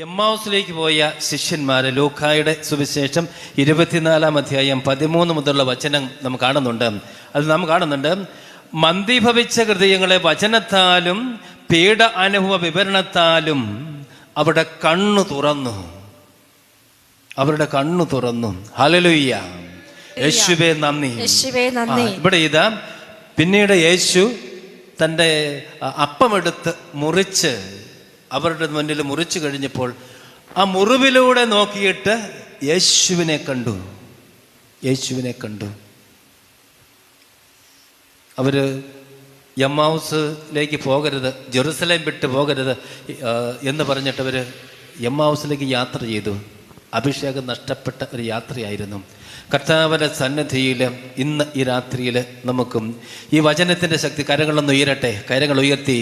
എമ്മാവുസിലേക്ക് പോയ ശിഷ്യന്മാർ ലൂക്കായുടെ സുവിശേഷം 24-ാം അധ്യായം 13 മുതലുള്ള വചനം നാം കാണുന്നുണ്ട്. മന്ദീഭവിച്ച ഹൃദയങ്ങളെ വചനത്താലും പീഡ അനുഭവ വിവരണത്താലും അവരുടെ കണ്ണു തുറന്നു. ഹല്ലേലൂയ, യേശുവേ നന്ദി. ഇവിടെ ഇതാ പിന്നീട് യേശു തൻ്റെ അപ്പമെടുത്ത് മുറിച്ച് അവരുടെ മുന്നിൽ മുറിച്ചു കഴിഞ്ഞപ്പോൾ ആ മുറിവിലൂടെ നോക്കിയിട്ട് യേശുവിനെ കണ്ടു. അവര് എമ്മാവുസിലേക്ക് പോകരുത്, ജെറുസലേം വിട്ട് പോകരുത് എന്ന് പറഞ്ഞിട്ട് അവർ എമ്മാവുസിലേക്ക് യാത്ര ചെയ്തു. അഭിഷേകം നഷ്ടപ്പെട്ട ഒരു യാത്രയായിരുന്നു. കർത്താവിൻ്റെ സന്നിധിയിൽ ഇന്ന് ഈ രാത്രിയിൽ നമുക്കും ഈ വചനത്തിൻ്റെ ശക്തി കരങ്ങൾ ഉയർത്തി.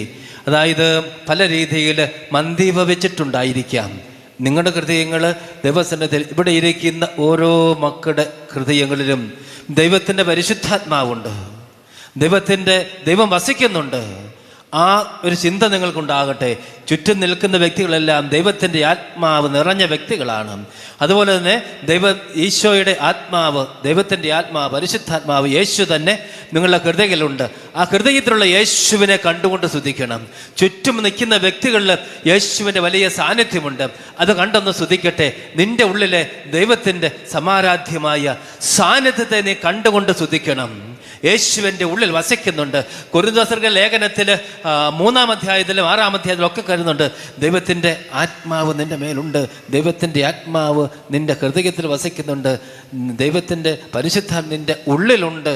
അതായത് പല രീതിയിൽ മന്ദീഭവിച്ചിട്ടുണ്ടായിരിക്കാം നിങ്ങളുടെ ഹൃദയങ്ങൾ. ദൈവസന്നിധിയിൽ ഇവിടെ ഇരിക്കുന്ന ഓരോ മക്കളുടെ ഹൃദയങ്ങളിലും ദൈവത്തിൻ്റെ പരിശുദ്ധാത്മാവുണ്ട്, ദൈവം വസിക്കുന്നുണ്ട്. ആ ഒരു ചിന്ത നിങ്ങൾക്കുണ്ടാകട്ടെ. ചുറ്റും നിൽക്കുന്ന വ്യക്തികളെല്ലാം ദൈവത്തിൻ്റെ ആത്മാവ് നിറഞ്ഞ വ്യക്തികളാണ്. അതുപോലെ തന്നെ ഈശോയുടെ ആത്മാവ്, ദൈവത്തിൻ്റെ ആത്മാവ്, പരിശുദ്ധാത്മാവ്, യേശു തന്നെ നിങ്ങളുടെ ഹൃദയത്തിലുണ്ട്. ആ ഹൃദയത്തിലുള്ള യേശുവിനെ കണ്ടുകൊണ്ട് സ്തുതിക്കണം. ചുറ്റും നിൽക്കുന്ന വ്യക്തികളിൽ യേശുവിൻ്റെ വലിയ സാന്നിധ്യമുണ്ട്. അത് കണ്ടൊന്ന് സ്തുതിക്കട്ടെ. നിന്റെ ഉള്ളിലെ ദൈവത്തിൻ്റെ സമാരാധ്യമായ സാന്നിധ്യത്തെ നീ കണ്ടുകൊണ്ട് സ്തുതിക്കണം. യേശുവിൻ്റെ ഉള്ളിൽ വസിക്കുന്നുണ്ട്. കൊരിന്ത്യർ ലേഖനത്തിൽ 3-ാം അധ്യായത്തിലും 6-ാം അധ്യായത്തിലും ഒക്കെ കരുതുന്നുണ്ട്, ദൈവത്തിൻ്റെ ആത്മാവ് നിൻ്റെ മേലുണ്ട്, ദൈവത്തിൻ്റെ ആത്മാവ് നിൻ്റെ ഹൃദയത്തിൽ വസിക്കുന്നുണ്ട്, ദൈവത്തിൻ്റെ പരിശുദ്ധം നിൻ്റെ ഉള്ളിലുണ്ട്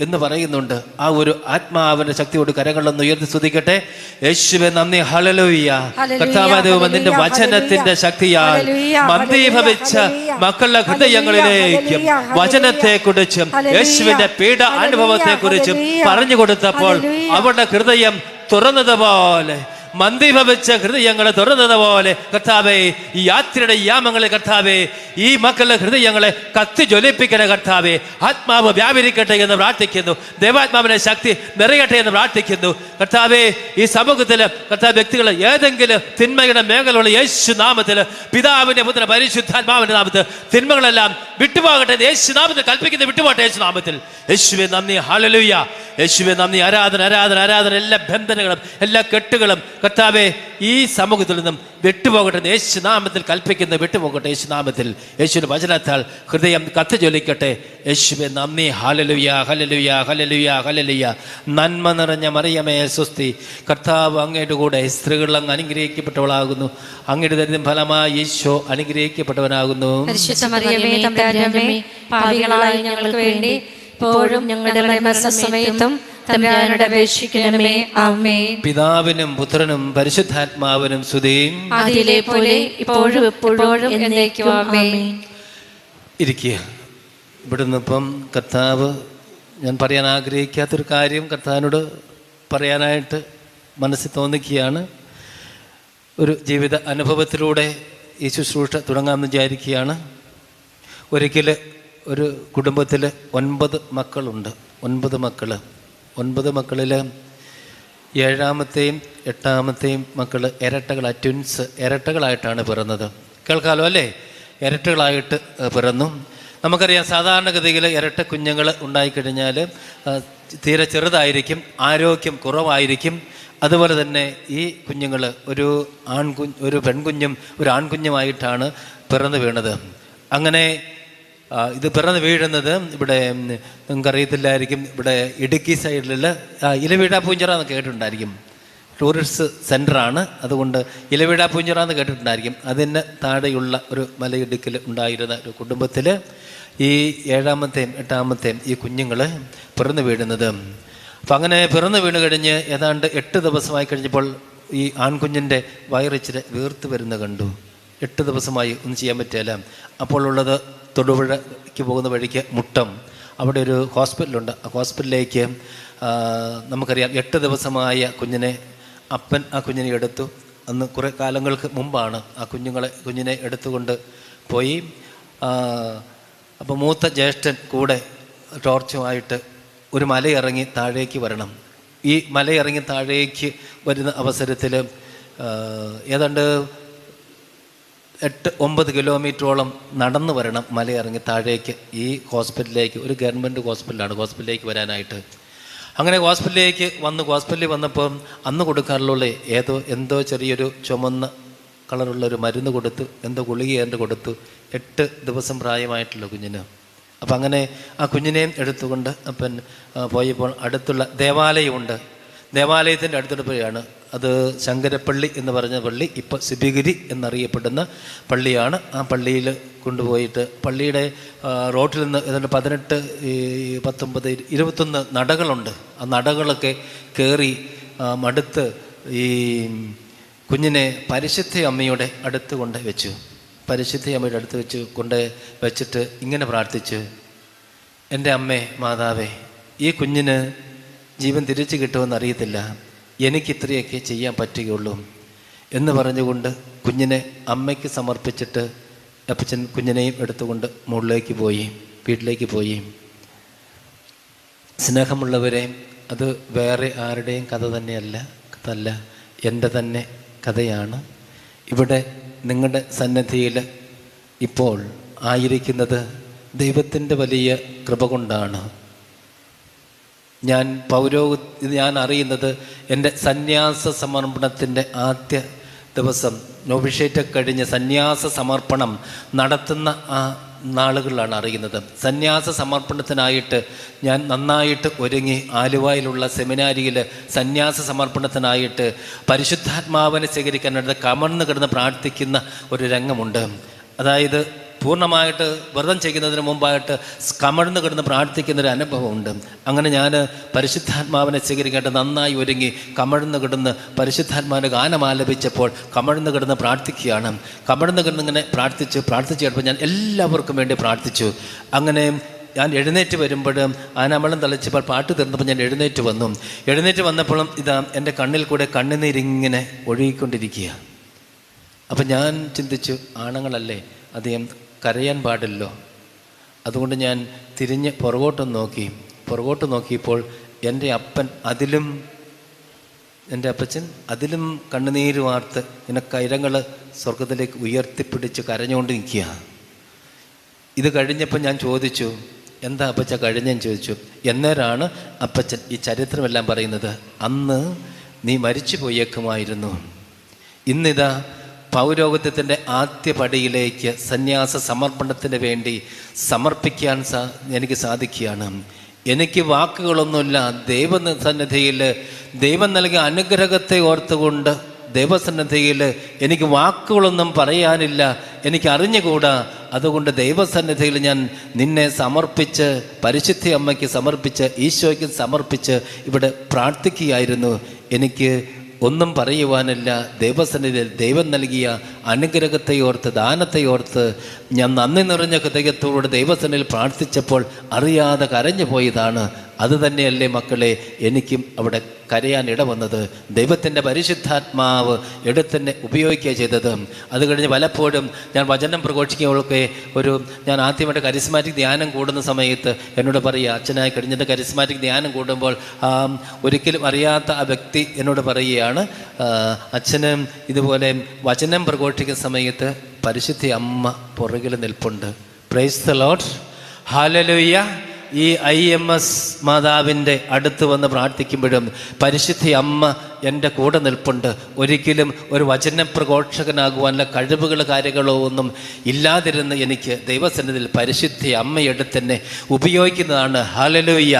എന്ന് പറയുന്നുണ്ട്. ആ ഒരു ആത്മാവിന്റെ ശക്തിയോട് കരങ്ങളൊന്ന് ഉയർത്തി സ്തുതിക്കട്ടെ. യേശുവേ നന്ദി. ഹല്ലേലൂയ. കർത്താവേ ദൈവമേ, നിന്റെ വചനത്തിന്റെ ശക്തിയാൽ മന്ദീഭവിച്ച മക്കളുടെ ഹൃദയങ്ങളിലേക്ക് വചനത്തെക്കുറിച്ചും യേശുവിന്റെ പീഡ അനുഭവത്തെക്കുറിച്ചും പറഞ്ഞു കൊടുത്തപ്പോൾ അവരുടെ ഹൃദയം തുറന്നതുപോലെ, മന്ദീഭവിച്ച ഹൃദയങ്ങളെ തുറന്നതുപോലെ കർത്താവേ, ഈ യാത്രയുടെ യാമങ്ങളെ കർത്താവേ, ഈ മക്കളുടെ ഹൃദയങ്ങളെ കത്തി ജ്വലിപ്പിക്കണേ കർത്താവേ. ആത്മാവ് വ്യാപരിക്കട്ടെ എന്ന് പ്രാർത്ഥിക്കുന്നു. ദൈവാത്മാവിന്റെ ശക്തി നിറയട്ടെ എന്ന് പ്രാർത്ഥിക്കുന്നു കർത്താവേ. ഈ സമൂഹത്തിൽ കർത്താവ് വ്യക്തികൾ ഏതെങ്കിലും തിന്മയുടെ മേഖലയുള്ള യേശു നാമത്തിൽ, പിതാവിന്റെ പുത്ര പരിശുദ്ധാത്മാവിന്റെ നാമത്തിൽ തിന്മകളെല്ലാം വിട്ടുപോകട്ടെ. യേശു നാമത്തിൽ കൽപ്പിക്കുന്നത് വിട്ടുപോകട്ടെ. യേശു നാമത്തിൽ. യേശുവേ നന്ദി. ഹല്ലേലൂയ. യേശുവേ നന്ദി. ആരാധന. എല്ലാ ബന്ധനങ്ങളും എല്ലാ കെട്ടുകളും കർത്താവേ ഈ സമൂഹത്തിൽ നിന്നും വിട്ടുപോകട്ടെ. യേശുനാമത്തിൽ കൽപ്പിക്കുന്നത് വിട്ടുപോകട്ടെ. യേശുനാമത്തിൽ, യേശുവിന്റെ വചനത്താൽ ഹൃദയം കത്തി ജ്വലിക്കട്ടെ. യേശുവേ നന്ദി. Hallelujah, hallelujah, hallelujah, hallelujah. നന്മ നിറഞ്ഞ മറിയമേ സ്വസ്തി, കർത്താവ് അങ്ങയുടെ കൂടെ സ്ത്രീകൾ അങ്ങ് അനുഗ്രഹിക്കപ്പെട്ടവളാകുന്നു. അങ്ങയുടെ ദരിദ്രം ഫലമായി ഈശോ അനുഗ്രഹിക്കപ്പെട്ടവനാകുന്നു. പിതാവിനും പുത്രനും പരിശുദ്ധാത്മാവിനും സ്തുതി. ഇരിക്കുക. ഇവിടുന്ന് ഇപ്പം കർത്താവ്, ഞാൻ പറയാൻ ആഗ്രഹിക്കാത്തൊരു കാര്യം കർത്താവിനോട് പറയാനായിട്ട് മനസ്സിൽ തോന്നിക്കുകയാണ്. ഒരു ജീവിത അനുഭവത്തിലൂടെ ഈ ശുശ്രൂഷ തുടങ്ങാമെന്ന് വിചാരിക്കുകയാണ്. ഒരിക്കൽ ഒരു കുടുംബത്തിൽ 9 മക്കളുണ്ട്. 9 മക്കളിൽ 7-ാമത്തെയും 8-ാമത്തെയും മക്കൾ ഇരട്ടകളായിട്ടാണ് പിറന്നത്. കേൾക്കാലോ അല്ലേ? ഇരട്ടകളായിട്ട് പിറന്നു. നമുക്കറിയാം, സാധാരണഗതിയിൽ ഇരട്ട കുഞ്ഞുങ്ങൾ ഉണ്ടായിക്കഴിഞ്ഞാൽ തീരെ ചെറുതായിരിക്കും, ആരോഗ്യം കുറവായിരിക്കും. അതുപോലെ തന്നെ ഈ കുഞ്ഞുങ്ങൾ ഒരു പെൺകുഞ്ഞും ഒരു ആൺകുഞ്ഞുമായിട്ടാണ് പിറന്നു വീണത്. അങ്ങനെ ഇത് പിറന്ന് വീഴുന്നത് ഇവിടെ നിങ്ങൾക്കറിയത്തില്ലായിരിക്കും, ഇവിടെ ഇടുക്കി സൈഡിലുള്ള ഇലവീഴ പൂഞ്ചിറ എന്ന് കേട്ടിട്ടുണ്ടായിരിക്കും. ടൂറിസ്റ്റ് സെൻ്ററാണ്, അതുകൊണ്ട് ഇലവീഴ പൂഞ്ചിറ എന്ന് കേട്ടിട്ടുണ്ടായിരിക്കും. അതിന് താഴെയുള്ള ഒരു മലയിടുക്കിൽ ഉണ്ടായിരുന്ന ഒരു കുടുംബത്തിൽ ഈ 7-ാമത്തെയും 8-ാമത്തെയും ഈ കുഞ്ഞുങ്ങൾ പിറന്നു വീഴുന്നത്. അപ്പം അങ്ങനെ പിറന്നു വീണ് കഴിഞ്ഞ് ഏതാണ്ട് 8 ദിവസമായി കഴിഞ്ഞപ്പോൾ ഈ ആൺകുഞ്ഞിൻ്റെ വയറിച്ചിരി വീർത്ത് വരുന്ന കണ്ടു. 8 ദിവസമായി ഒന്നും ചെയ്യാൻ പറ്റില്ല. അപ്പോൾ ഉള്ളത് തൊടുപുഴയ്ക്ക് പോകുന്ന വഴിക്ക് മുട്ടം, അവിടെ ഒരു ഹോസ്പിറ്റലുണ്ട്. ആ ഹോസ്പിറ്റലിലേക്ക് നമുക്കറിയാം 8 ദിവസമായ കുഞ്ഞിനെ അപ്പൻ ആ കുഞ്ഞിനെ എടുത്തു. അന്ന് കുറേ കാലങ്ങൾക്ക് മുമ്പാണ് ആ കുഞ്ഞിനെ എടുത്തുകൊണ്ട് പോയി. അപ്പോൾ മൂത്ത ജ്യേഷ്ഠൻ കൂടെ ടോർച്ചുമായിട്ട് ഒരു മലയിറങ്ങി താഴേക്ക് വരണം. ഈ മലയിറങ്ങി താഴേക്ക് വരുന്ന അവസരത്തിൽ ഏതാണ്ട് 8-9 കിലോമീറ്ററോളം നടന്നു വരണം, മലയിറങ്ങി താഴേക്ക് ഈ ഹോസ്പിറ്റലിലേക്ക്. ഒരു ഗവൺമെൻറ് ഹോസ്പിറ്റലിലേക്ക് വരാനായിട്ട്. അങ്ങനെ ഹോസ്പിറ്റലിൽ വന്നപ്പോൾ അന്ന് കൊടുക്കാറുള്ള എന്തോ ചെറിയൊരു ചുമന്ന കളറുള്ളൊരു മരുന്ന് കൊടുത്തു, എന്തോ ഗുളിക കൊടുത്തു. 8 ദിവസം പ്രായമായിട്ടുള്ള കുഞ്ഞിന്. അപ്പം അങ്ങനെ ആ കുഞ്ഞിനെയും എടുത്തുകൊണ്ട് അപ്പൻ പോയപ്പോൾ അടുത്തുള്ള ദേവാലയമുണ്ട്. ദേവാലയത്തിൻ്റെ അടുത്തെടുപ്പോഴാണ് അത് ശങ്കരപ്പള്ളി എന്ന് പറഞ്ഞ പള്ളി, ഇപ്പോൾ ശിബിഗിരി എന്നറിയപ്പെടുന്ന പള്ളിയാണ്. ആ പള്ളിയിൽ കൊണ്ടുപോയിട്ട് പള്ളിയുടെ റോട്ടിൽ നിന്ന് ഏതാണ്ട് 18, 19, 21 നടകളുണ്ട്. ആ നടകളൊക്കെ കയറി മടുത്ത് ഈ കുഞ്ഞിനെ പരിശുദ്ധ അമ്മയുടെ അടുത്ത് കൊണ്ട് വെച്ചു. പരിശുദ്ധ അമ്മയുടെ അടുത്ത് വെച്ചിട്ട് ഇങ്ങനെ പ്രാർത്ഥിച്ചു: എൻ്റെ അമ്മേ, മാതാവേ, ഈ കുഞ്ഞിന് ജീവൻ തിരിച്ചു കിട്ടുമെന്ന് അറിയത്തില്ല, എനിക്കിത്രയൊക്കെ ചെയ്യാൻ പറ്റുകയുള്ളൂ എന്ന് പറഞ്ഞുകൊണ്ട് കുഞ്ഞിനെ അമ്മയ്ക്ക് സമർപ്പിച്ചിട്ട് അപ്പച്ചൻ കുഞ്ഞിനെയും എടുത്തുകൊണ്ട് വീട്ടിലേക്ക് പോയി. സ്നേഹമുള്ളവരെ, അത് വേറെ ആരുടെയും കഥ തന്നെയല്ല, എൻ്റെ തന്നെ കഥയാണ്. ഇവിടെ നിങ്ങളുടെ സന്നിധിയിൽ ഇപ്പോൾ ആയിരിക്കുന്നത് ദൈവത്തിൻ്റെ വലിയ കൃപ കൊണ്ടാണ്. ഞാൻ അറിയുന്നത് എൻ്റെ സന്യാസ സമർപ്പണത്തിൻ്റെ ആദ്യ ദിവസം നോവിഷേറ്റ് കഴിഞ്ഞ് സന്യാസ സമർപ്പണം നടത്തുന്ന ആ നാളുകളിലാണ് അറിയുന്നത്. സന്യാസ സമർപ്പണത്തിനായിട്ട് ഞാൻ നന്നായിട്ട് ഒരുങ്ങി ആലുവയിലുള്ള സെമിനാരിയിൽ സന്യാസ സമർപ്പണത്തിനായിട്ട് പരിശുദ്ധാത്മാവിനെ സ്വീകരിക്കാനായിട്ട് കമഴ്ന്ന് കിടന്ന് പ്രാർത്ഥിക്കുന്ന ഒരു രംഗമുണ്ട്. അതായത് പൂർണ്ണമായിട്ട് വ്രതം ചെയ്യുന്നതിന് മുമ്പായിട്ട് കമഴ്ന്ന് കിടന്ന് പ്രാർത്ഥിക്കുന്നൊരു അനുഭവമുണ്ട്. അങ്ങനെ ഞാൻ പരിശുദ്ധാത്മാവിനെ സ്വീകരിക്കാനായിട്ട് നന്നായി ഒരുങ്ങി കമഴ്ന്ന് കിടന്ന് പരിശുദ്ധാത്മാവിൻ്റെ ഗാനം ആലപിച്ചപ്പോൾ കമഴ്ന്ന് കിടന്ന് പ്രാർത്ഥിക്കുകയാണ്. കമഴ്ന്ന് കിടന്നിങ്ങനെ പ്രാർത്ഥിച്ച് കഴിഞ്ഞപ്പോൾ ഞാൻ എല്ലാവർക്കും വേണ്ടി പ്രാർത്ഥിച്ചു. അങ്ങനെ ഞാൻ എഴുന്നേറ്റ് വരുമ്പോൾ ആനാമളം തളിച്ചപ്പോൾ പാട്ട് തീർന്നപ്പോൾ ഞാൻ എഴുന്നേറ്റ് വന്നപ്പോഴും ഇതാ എൻ്റെ കണ്ണിൽ കൂടെ കണ്ണുനീരിങ്ങനെ ഒഴുകിക്കൊണ്ടിരിക്കുക. അപ്പം ഞാൻ ചിന്തിച്ചു, ആണുങ്ങളല്ലേ, അധികം കരയാൻ പാടില്ലോ. അതുകൊണ്ട് ഞാൻ തിരിഞ്ഞ് പുറകോട്ട് നോക്കിയപ്പോൾ എൻ്റെ അപ്പച്ചൻ അതിലും കണ്ണുനീര് വാർത്ത് ഇങ്ങനെ കൈരങ്ങൾ സ്വർഗത്തിലേക്ക് ഉയർത്തിപ്പിടിച്ച് കരഞ്ഞുകൊണ്ട് നിൽക്കുക. ഇത് കഴിഞ്ഞപ്പോൾ ഞാൻ ചോദിച്ചു, എന്താ അപ്പച്ച കഴിഞ്ഞെന്ന് ചോദിച്ചു. എന്നേരാണ് അപ്പച്ചൻ ഈ ചരിത്രമെല്ലാം പറയുന്നത്. അന്ന് നീ മരിച്ചു പോയേക്കുമായിരുന്നു, ഇന്നിതാ പൗരോഹിത്യത്തിൻ്റെ ആദ്യ പടിയിലേക്ക് സന്യാസ സമർപ്പണത്തിന് വേണ്ടി സമർപ്പിക്കാൻ എനിക്ക് സാധിക്കുകയാണ്. എനിക്ക് വാക്കുകളൊന്നുമില്ല. ദൈവസന്നിധിയിൽ ദൈവം നൽകിയ അനുഗ്രഹത്തെ ഓർത്തുകൊണ്ട് ദൈവസന്നിധിയിൽ എനിക്ക് വാക്കുകളൊന്നും പറയാനില്ല, എനിക്ക് അറിഞ്ഞുകൂടാ. അതുകൊണ്ട് ദൈവസന്നിധിയിൽ ഞാൻ നിന്നെ സമർപ്പിച്ച്, പരിശുദ്ധ അമ്മയ്ക്ക് സമർപ്പിച്ച്, ഈശോയ്ക്ക് സമർപ്പിച്ച് ഇവിടെ പ്രാർത്ഥിക്കുകയായിരുന്നു. എനിക്ക് ഒന്നും പറയുവാനില്ല. ദൈവസന്നിധിയിൽ ദൈവം നൽകിയ അനുഗ്രഹത്തെ ഓർത്ത്, ദാനത്തെ ഓർത്ത് ഞാൻ നന്ദി നിറഞ്ഞ ഹൃദയത്തോടെ ദൈവസന്നിധിയിൽ പ്രാർത്ഥിച്ചപ്പോൾ അറിയാതെ കരഞ്ഞു പോയതാണ്. അതുതന്നെയല്ലേ മക്കളെ എനിക്കും അവിടെ കരയാൻ ഇടവന്നത്. ദൈവത്തിൻ്റെ പരിശുദ്ധാത്മാവ് എടുത്തന്നെ ഉപയോഗിക്കുക ചെയ്തത്. അത് കഴിഞ്ഞ് പലപ്പോഴും ഞാൻ വചനം പ്രഘോഷിക്കുമ്പോഴൊക്കെ ഞാൻ ആദ്യമായിട്ട് കരിസ്മാറ്റിക് ധ്യാനം കൂടുന്ന സമയത്ത് എന്നോട് പറയുക, അച്ഛനായി കഴിഞ്ഞിട്ട് കരിസ്മാറ്റിക് ധ്യാനം കൂടുമ്പോൾ ഒരിക്കലും അറിയാത്ത ആ വ്യക്തി എന്നോട് പറയുകയാണ്, അച്ഛന് ഇതുപോലെ വചനം പ്രഘോഷിക്കുന്ന സമയത്ത് പരിശുദ്ധ അമ്മ പുറകിൽ നിൽപ്പുണ്ട്. Praise the Lord, hallelujah. ഈ IMS മാതാവിൻ്റെ അടുത്ത് വന്ന് പ്രാർത്ഥിക്കുമ്പോഴും പരിശുദ്ധ അമ്മ എൻ്റെ കൂടെ നിൽപ്പുണ്ട്. ഒരിക്കലും ഒരു വചന പ്രഘോഷകനാകുവാനുള്ള കഴിവുകളോ കാര്യങ്ങളോ ഒന്നും ഇല്ലാതിരുന്ന് എനിക്ക് ദൈവസന്നിധിയിൽ പരിശുദ്ധ അമ്മയെടുത്ത് തന്നെ ഉപയോഗിക്കുന്നതാണ്. ഹല്ലേലൂയ.